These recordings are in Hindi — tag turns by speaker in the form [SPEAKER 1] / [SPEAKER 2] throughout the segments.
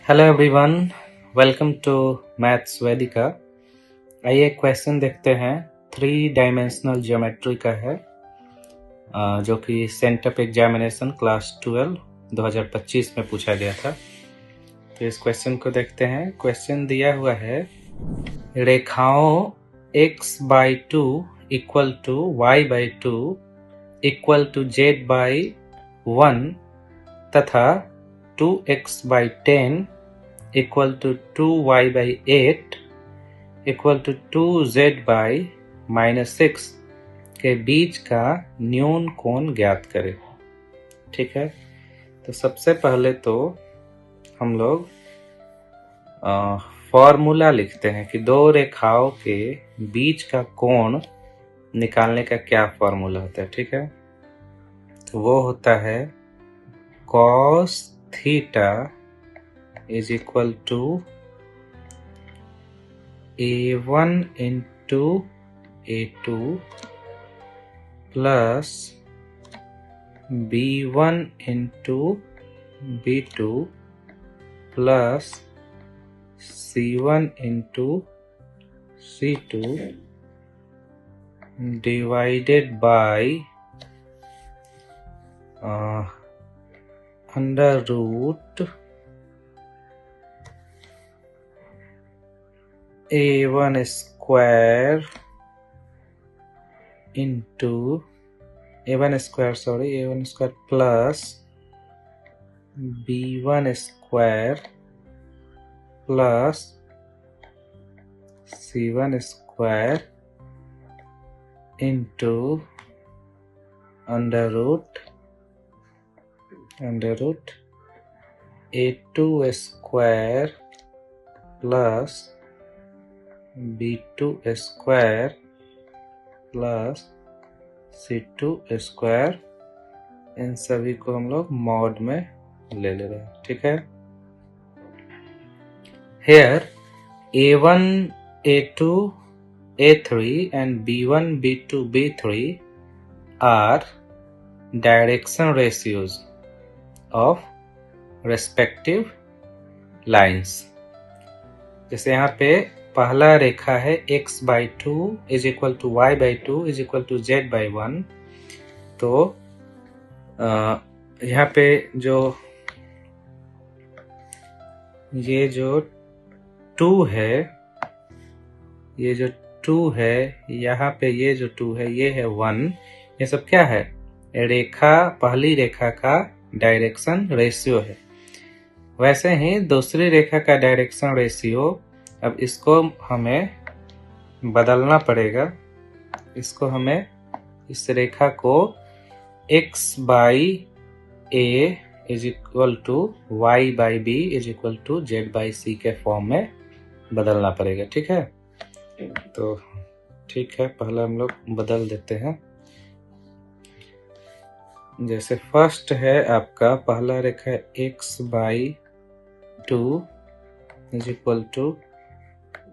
[SPEAKER 1] Hello everyone, welcome to maths Vedika. आइए क्वेश्चन देखते हैं। 3 डायमेंशनल ज्योमेट्री का है जो कि सेंटअप एग्जामिनेशन क्लास 12 2025 में पूछा गया था। तो इस क्वेश्चन को देखते हैं। क्वेश्चन दिया हुआ है, रेखाओं x/2 equal to y/2 equal to z/1 तथा 2x/10 equal to 2y/8 equal to 2z/-6 के बीच का न्यून कोण ज्ञात करें। ठीक है, तो सबसे पहले तो हम लोग फॉर्मूला लिखते हैं कि दो रेखाओं के बीच का कोण निकालने का क्या फॉर्मूला होता है। ठीक है, तो वो होता है cos theta is equal to A1 into A2 plus B1 into B2 plus C1 into C2 divided by under root A1 square into A1 square plus B1 square plus C1 square into under root A2 square plus B2 square plus C2 square. इन सभी को हम लोग मॉड में ले रहे हैं। ठीक है, here A1 A2 A3 and B1 B2 B3 are direction ratios of respective lines। जैसे यहाँ पे पहला रेखा है x/2 is equal to y/2 is equal to z/1। तो यहाँ पे जो ये जो 2 है, यहाँ पे ये जो 2 है, ये है 1। ये सब क्या है? पहली रेखा का डायरेक्शन रेशियो है। वैसे ही दूसरी रेखा का डायरेक्शन रेशियो, अब इसको हमें बदलना पड़ेगा। इसको हमें इस रेखा को x/a is equal to y/b is equal to z/c के फॉर्म में बदलना पड़ेगा। ठीक है, तो ठीक है, पहले हम लोग बदल देते हैं। जैसे फर्स्ट है आपका पहला रेखा x/2 is equal to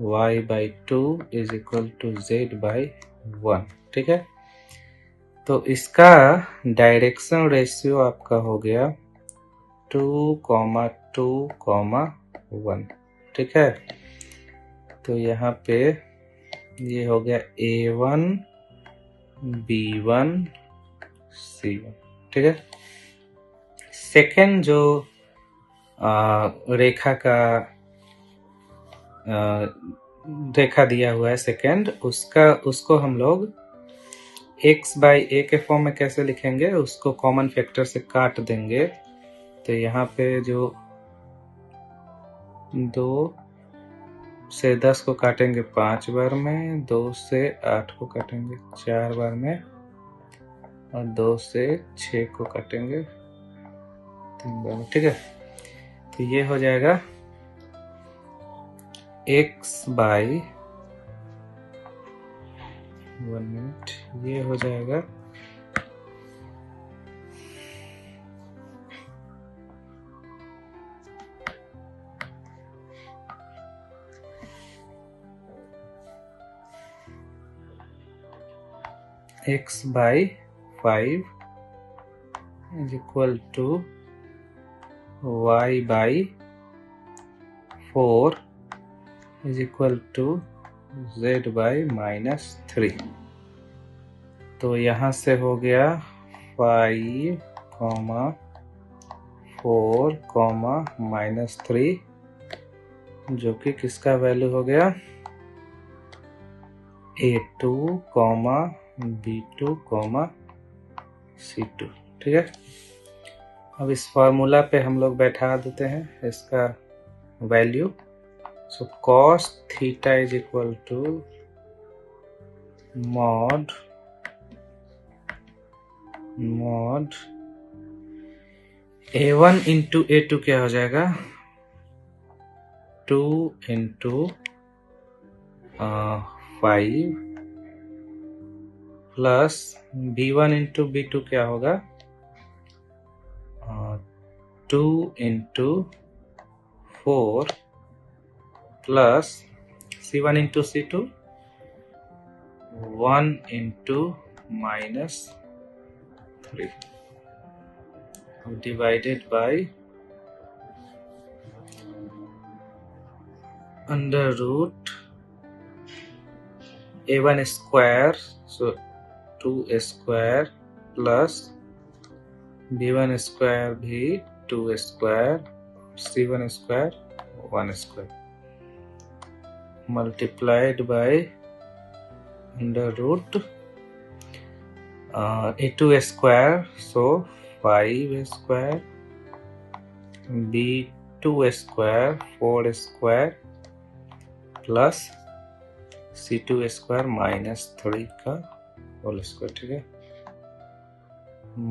[SPEAKER 1] y/2 is equal to z/1। ठीक है, तो इसका डायरेक्शन रेशियो आपका हो गया 2,2,1। ठीक है, तो यहाँ पे ये हो गया A1 B1 C1। ठीक है, सेकेंड जो रेखा दिया हुआ है सेकेंड, उसको हम लोग x/a के फॉर्म में कैसे लिखेंगे? उसको कॉमन फैक्टर से काट देंगे। तो यहाँ पे जो 2 से 10 को काटेंगे 5 बार में, 2 से 8 को काटेंगे 4 बार में, और 2 से 6 को काटेंगे 3 बार में। ठीक है, तो ये हो जाएगा ये हो जाएगा x/5 is equal to y/6 4 is equal to z by -3। तो यहाँ से हो गया 5, 4, -3, जो कि किसका वैल्यू हो गया A2, B2, C2। ठीक है, अब इस फार्मूला पे हम लोग बैठा देते हैं इसका value. So cos theta is equal to mod A1 into A2 क्या हो जाएगा 2 into 5 plus B1 into B2 क्या होगा 2 into 4 plus C1 into C2 1 into -3 divided by under root A1 square, so 2 square plus B1 square भी 2 square, C1 square 1 square multiplied by under root A2 square, so 5 square, B2 square 4 square plus C2 square -3 का होल स्क्वायर। ठीक है,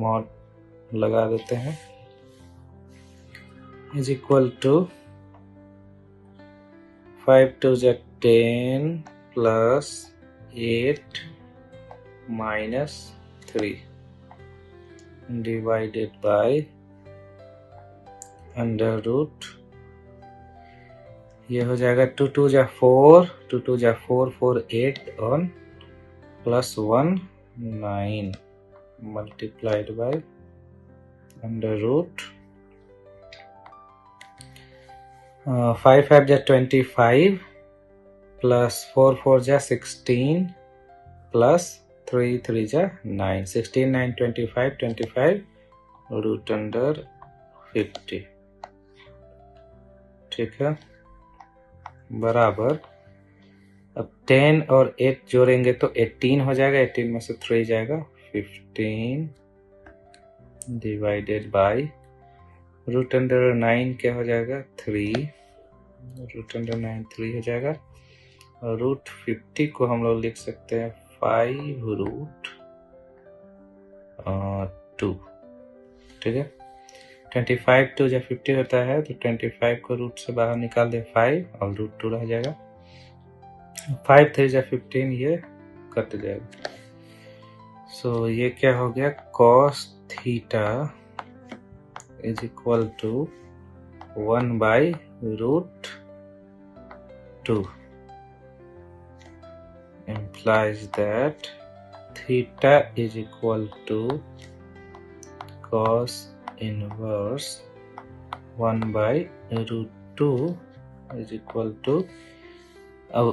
[SPEAKER 1] मॉड लगा देते हैं इज इक्वल टू 5 2 जा 10 plus 8 -3 divided by under root, ये हो जाएगा 2 2 जा 4, 2 2 जा 4, 4 8 और plus 1 9 multiplied by under root 5 5 जा 25 प्लस 4 4 जा 16 प्लस 3 3 जा 9, 16 9 25 25 रूट अंडर 50। ठीक है, बराबर अब 10 और 8 जोड़ेंगे तो 18 हो जाएगा, 18 में से 3 जाएगा 15 डिवाइडेड बाय रूट अंडर 9 क्या हो जाएगा 3, रूट अंडर 9 3 हो जाएगा और रूट 50 को हम लोग लिख सकते हैं 5 रूट 2। ठीक है, 25 2 जब 50 होता है तो 25 को रूट से बाहर निकाल दे 5 और रूट 2 रह जाएगा, 5 3 जब 15 ये कट जाएगा। सो ये क्या हो गया cos theta is equal to 1 by root 2 implies that theta is equal to cos inverse 1 by root 2 is equal to, अब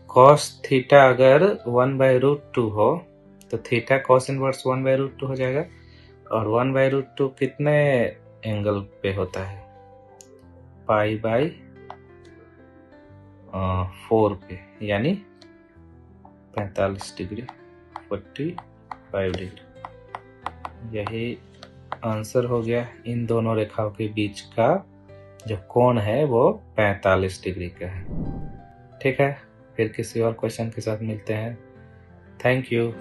[SPEAKER 1] cos थीटा अगर 1 by root 2 हो तो theta cos inverse 1 by root 2 हो जाएगा और 1 by root 2 कितने एंगल पे होता है पाई बाई 4 पे, यानी 45 डिग्री 45 डिग्री। यही आंसर हो गया। इन दोनों रेखाओं के बीच का जो कोण है वो 45 डिग्री का है। ठीक है, फिर किसी और क्वेश्चन के साथ मिलते हैं। Thank you.